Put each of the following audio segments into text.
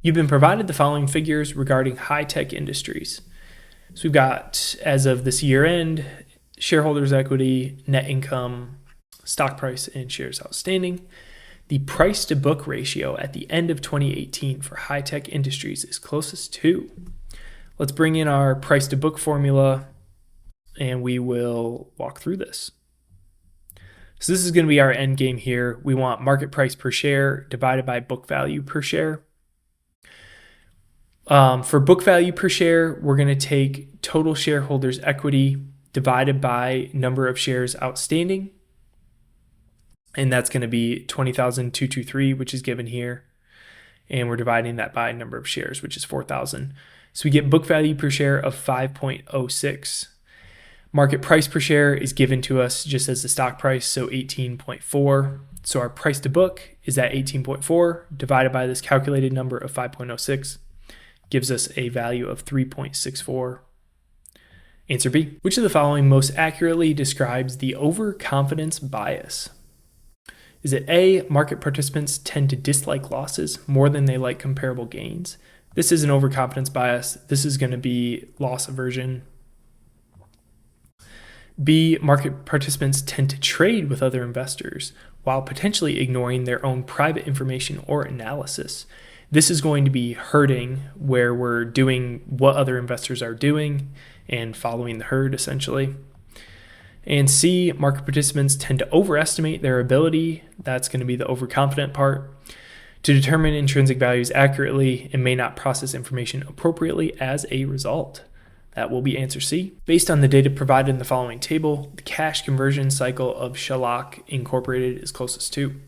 You've been provided the following figures regarding high-tech industries. So we've got, as of this year end, shareholders' equity, net income, stock price, and shares outstanding. The price to book ratio at the end of 2018 for high-tech industries is closest to. Let's bring in our price to book formula and we will walk through this. So this is going to be our end game here. We want market price per share divided by book value per share. For book value per share, we're going to take total shareholders' equity divided by number of shares outstanding. And that's going to be 20,223, which is given here. And we're dividing that by number of shares, which is 4,000. So we get book value per share of 5.06. Market price per share is given to us just as the stock price, so 18.4. So our price to book is at 18.4 divided by this calculated number of 5.06. Gives us a value of 3.64. Answer B. Which of the following most accurately describes the overconfidence bias? Is it A, market participants tend to dislike losses more than they like comparable gains? This is an overconfidence bias. This is going to be loss aversion. B, market participants tend to trade with other investors while potentially ignoring their own private information or analysis. This is going to be herding, where we're doing what other investors are doing and following the herd, essentially. And C, market participants tend to overestimate their ability, that's going to be the overconfident part, to determine intrinsic values accurately and may not process information appropriately as a result. That will be answer C. Based on the data provided in the following table, the cash conversion cycle of Shellac Incorporated is closest to.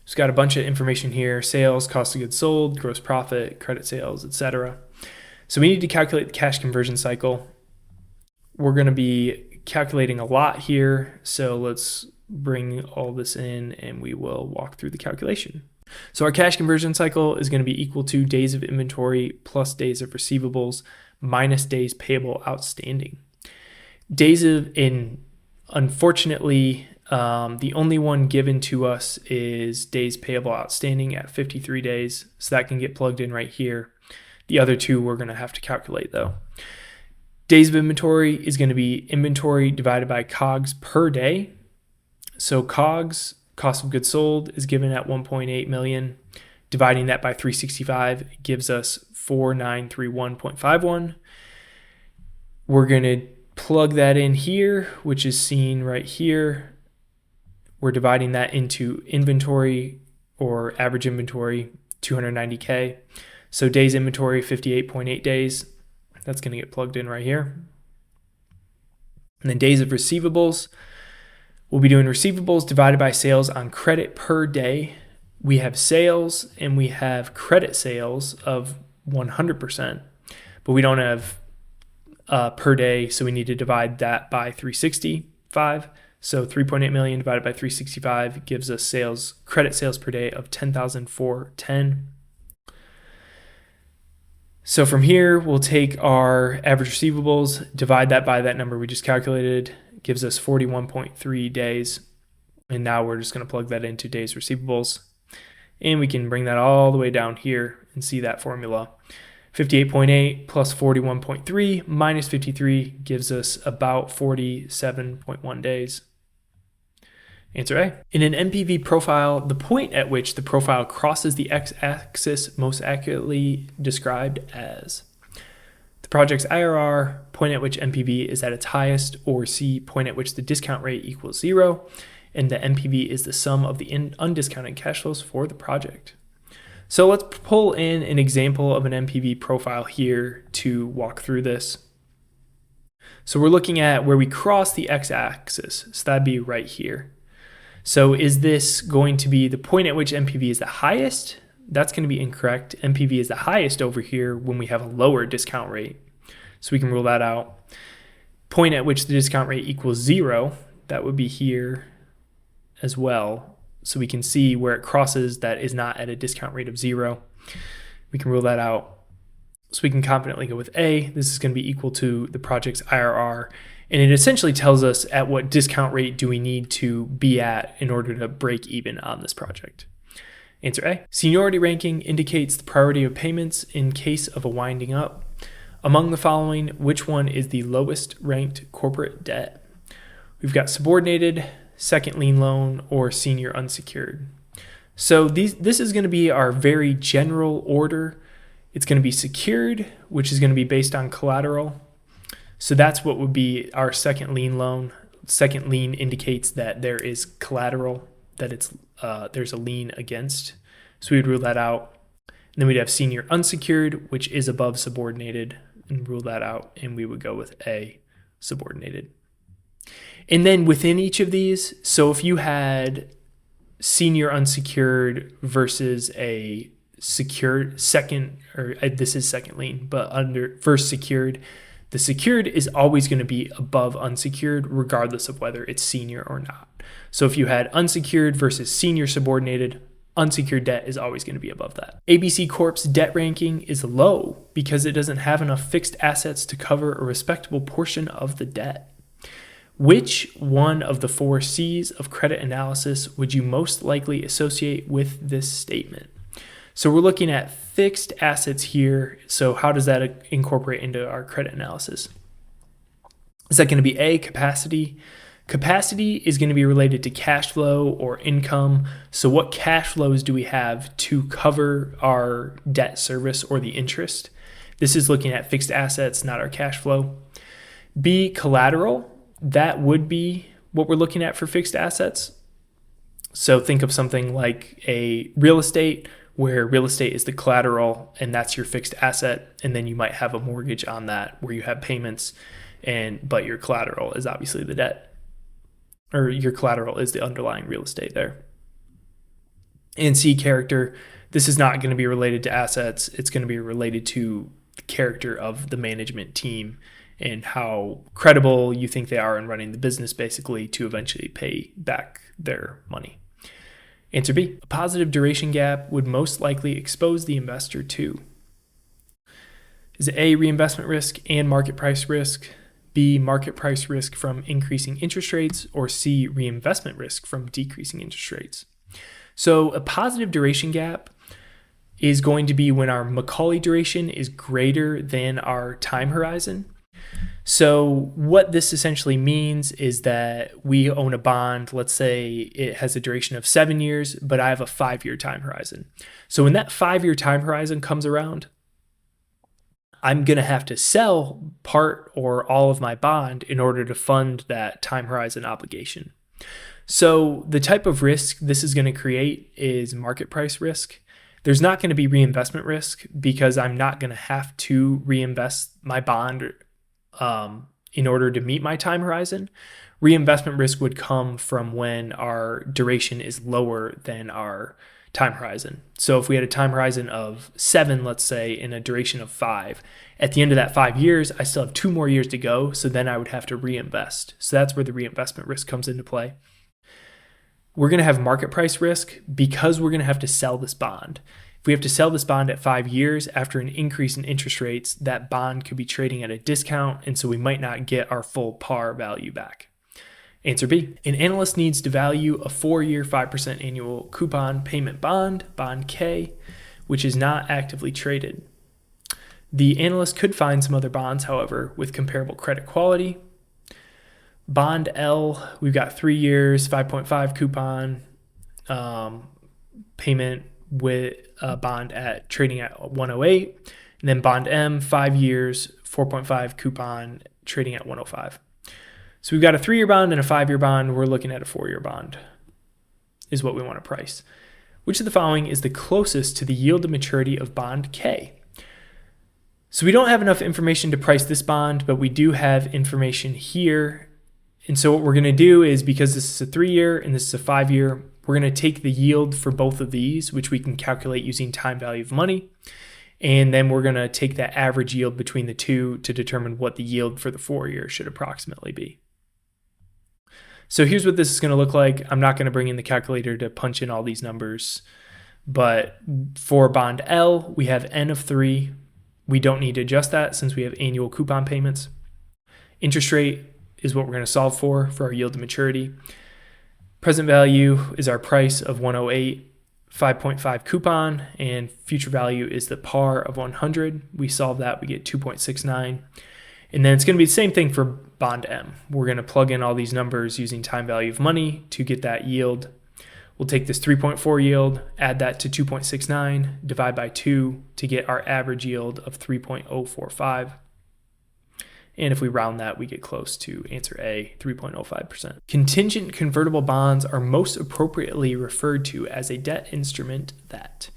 It's got a bunch of information here: sales, cost of goods sold, gross profit, credit sales, etc. So we need to calculate the cash conversion cycle. We're going to be calculating a lot here, so let's bring all this in and we will walk through the calculation. So our cash conversion cycle is going to be equal to days of inventory plus days of receivables minus days payable outstanding. Unfortunately, the only one given to us is days payable outstanding at 53 days, so that can get plugged in right here. The other two we're going to have to calculate though. Days of inventory is going to be inventory divided by COGS per day. So COGS, cost of goods sold, is given at 1.8 million. Dividing that by 365 gives us 4931.51. We're going to plug that in here, which is seen right here. We're dividing that into inventory, or average inventory, 290K. So days inventory, 58.8 days. That's going to get plugged in right here. And then days of receivables, we'll be doing receivables divided by sales on credit per day. We have sales and we have credit sales of 100%, but we don't have per day, so we need to divide that by 365. So 3.8 million divided by 365 gives us credit sales per day of 10,410. So from here, we'll take our average receivables, divide that by that number we just calculated, gives us 41.3 days. And now we're just going to plug that into days receivables. And we can bring that all the way down here and see that formula. 58.8 plus 41.3 minus 53 gives us about 47.1 days. Answer A. In an NPV profile, the point at which the profile crosses the x-axis most accurately described as the project's IRR, point at which NPV is at its highest, or C, point at which the discount rate equals 0, and the NPV is the sum of the undiscounted cash flows for the project. So let's pull in an example of an NPV profile here to walk through this. So we're looking at where we cross the x-axis, so that'd be right here. So is this going to be the point at which NPV is the highest? That's going to be incorrect. NPV is the highest over here when we have a lower discount rate. So we can rule that out. Point at which the discount rate equals 0, that would be here as well. So we can see where it crosses that is not at a discount rate of 0. We can rule that out. So we can confidently go with A. This is going to be equal to the project's IRR. And it essentially tells us at what discount rate do we need to be at in order to break even on this project. Answer A. Seniority ranking indicates the priority of payments in case of a winding up. Among the following, which one is the lowest ranked corporate debt? We've got subordinated, second lien loan, or senior unsecured. So this is going to be our very general order. It's going to be secured, which is going to be based on collateral. So that's what would be our second lien loan. Second lien indicates that there is collateral, that there's a lien against. So we would rule that out. And then we'd have senior unsecured, which is above subordinated, and rule that out. And we would go with A, subordinated. And then within each of these, so if you had senior unsecured versus a secured second, or this is second lien, but under first secured, the secured is always going to be above unsecured regardless of whether it's senior or not. So if you had unsecured versus senior subordinated, unsecured debt is always going to be above that. ABC Corp's debt ranking is low because it doesn't have enough fixed assets to cover a respectable portion of the debt. Which one of the 4 C's of credit analysis would you most likely associate with this statement? So we're looking at fixed assets here. So how does that incorporate into our credit analysis? Is that going to be A, capacity? Capacity is going to be related to cash flow or income. So what cash flows do we have to cover our debt service or the interest? This is looking at fixed assets, not our cash flow. B, collateral. That would be what we're looking at for fixed assets. So think of something like a real estate, where real estate is the collateral and that's your fixed asset. And then you might have a mortgage on that where you have payments, but your collateral is obviously the debt, or your collateral is the underlying real estate there. And C, character. This is not going to be related to assets. It's going to be related to the character of the management team and how credible you think they are in running the business, basically, to eventually pay back their money. Answer B, a positive duration gap would most likely expose the investor to. Is it A, reinvestment risk and market price risk, B, market price risk from increasing interest rates, or C, reinvestment risk from decreasing interest rates? So a positive duration gap is going to be when our Macaulay duration is greater than our time horizon. So what this essentially means is that we own a bond. Let's say it has a duration of 7 years, but I have a 5-year time horizon. So when that 5-year time horizon comes around, I'm going to have to sell part or all of my bond in order to fund that time horizon obligation. So the type of risk this is going to create is market price risk. There's not going to be reinvestment risk because I'm not going to have to reinvest my bond in order to meet my time horizon. Reinvestment risk would come from when our duration is lower than our time horizon. So if we had a time horizon of 7, let's say, and a duration of 5, at the end of that 5 years, I still have 2 more years to go. So then I would have to reinvest. So that's where the reinvestment risk comes into play. We're going to have market price risk because we're going to have to sell this bond. If we have to sell this bond at 5 years after an increase in interest rates, that bond could be trading at a discount, and so we might not get our full par value back. Answer B, an analyst needs to value a 4-year 5% annual coupon payment bond, bond K, which is not actively traded. The analyst could find some other bonds, however, with comparable credit quality. Bond L, we've got 3 years, 5.5 coupon payment with a bond at trading at 108. And then bond M, 5 years, 4.5 coupon trading at 105. So we've got a 3-year bond and a 5-year bond. We're looking at a 4-year bond is what we want to price. Which of the following is the closest to the yield to maturity of bond K? So we don't have enough information to price this bond, but we do have information here. And so what we're going to do is, because this is a 3-year and this is a 5-year, we're going to take the yield for both of these, which we can calculate using time value of money. And then we're going to take that average yield between the two to determine what the yield for the 4-year should approximately be. So here's what this is going to look like. I'm not going to bring in the calculator to punch in all these numbers, but for bond L, we have N of 3. We don't need to adjust that since we have annual coupon payments. Interest rate is what we're going to solve for our yield to maturity. Present value is our price of 108. 5.5 coupon, and future value is the par of 100. We solve that, we get 2.69. And then it's going to be the same thing for bond M. We're going to plug in all these numbers using time value of money to get that yield. We'll take this 3.4 yield, add that to 2.69, divide by 2 to get our average yield of 3.045. And if we round that, we get close to answer A, 3.05%. Contingent convertible bonds are most appropriately referred to as a debt instrument that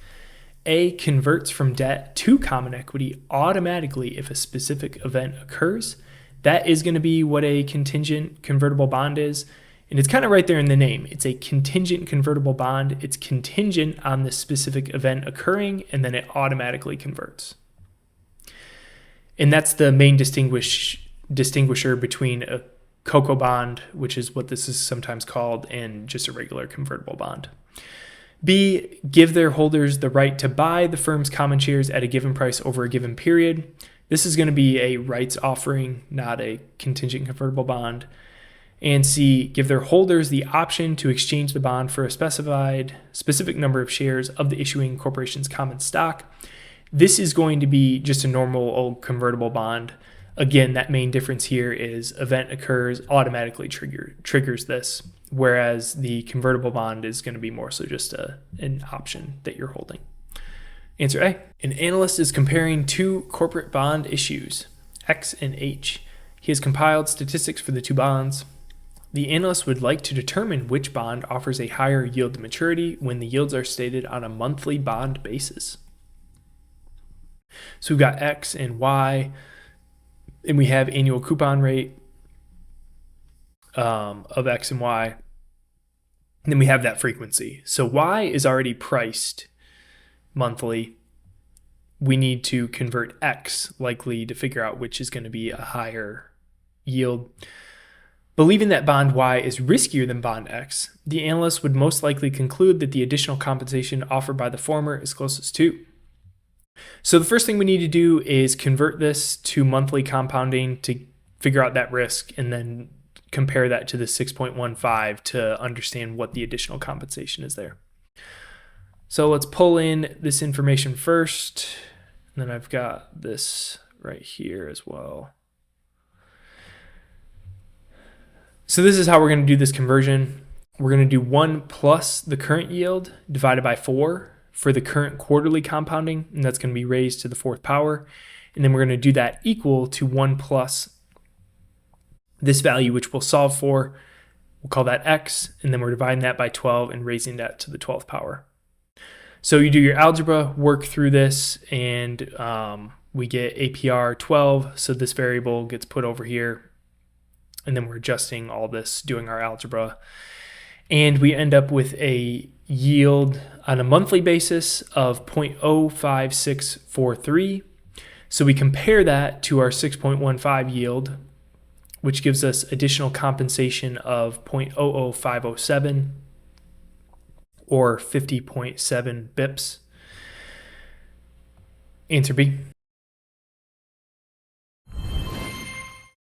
A, converts from debt to common equity automatically if a specific event occurs. That is going to be what a contingent convertible bond is. And it's kind of right there in the name. It's a contingent convertible bond. It's contingent on the specific event occurring, and then it automatically converts. And that's the main distinguisher between a COCO bond, which is what this is sometimes called, and just a regular convertible bond. B, give their holders the right to buy the firm's common shares at a given price over a given period. This is going to be a rights offering, not a contingent convertible bond. And C, give their holders the option to exchange the bond for a specific number of shares of the issuing corporation's common stock. This is going to be just a normal old convertible bond. Again, that main difference here is event occurs, automatically triggers this, whereas the convertible bond is going to be more so just an option that you're holding. Answer A. An analyst is comparing two corporate bond issues, X and H. He has compiled statistics for the two bonds. The analyst would like to determine which bond offers a higher yield to maturity when the yields are stated on a monthly bond basis. So we've got X and Y, and we have annual coupon rate of X and Y. And then we have that frequency. So Y is already priced monthly. We need to convert X likely to figure out which is going to be a higher yield. Believing that bond Y is riskier than bond X, the analyst would most likely conclude that the additional compensation offered by the former is closest to. So the first thing we need to do is convert this to monthly compounding to figure out that risk, and then compare that to the 6.15 to understand what the additional compensation is there. So let's pull in this information first, and then I've got this right here as well. So this is how we're going to do this conversion. We're going to do 1 plus the current yield divided by 4 for the current quarterly compounding, and that's going to be raised to the 4th power. And then we're going to do that equal to 1 plus this value, which we'll solve for. We'll call that X, and then we're dividing that by 12 and raising that to the 12th power. So you do your algebra, work through this, and we get APR 12, so this variable gets put over here, and then we're adjusting all this, doing our algebra. And we end up with a yield on a monthly basis of 0.05643. So we compare that to our 6.15 yield, which gives us additional compensation of 0.00507 or 50.7 bips. Answer B.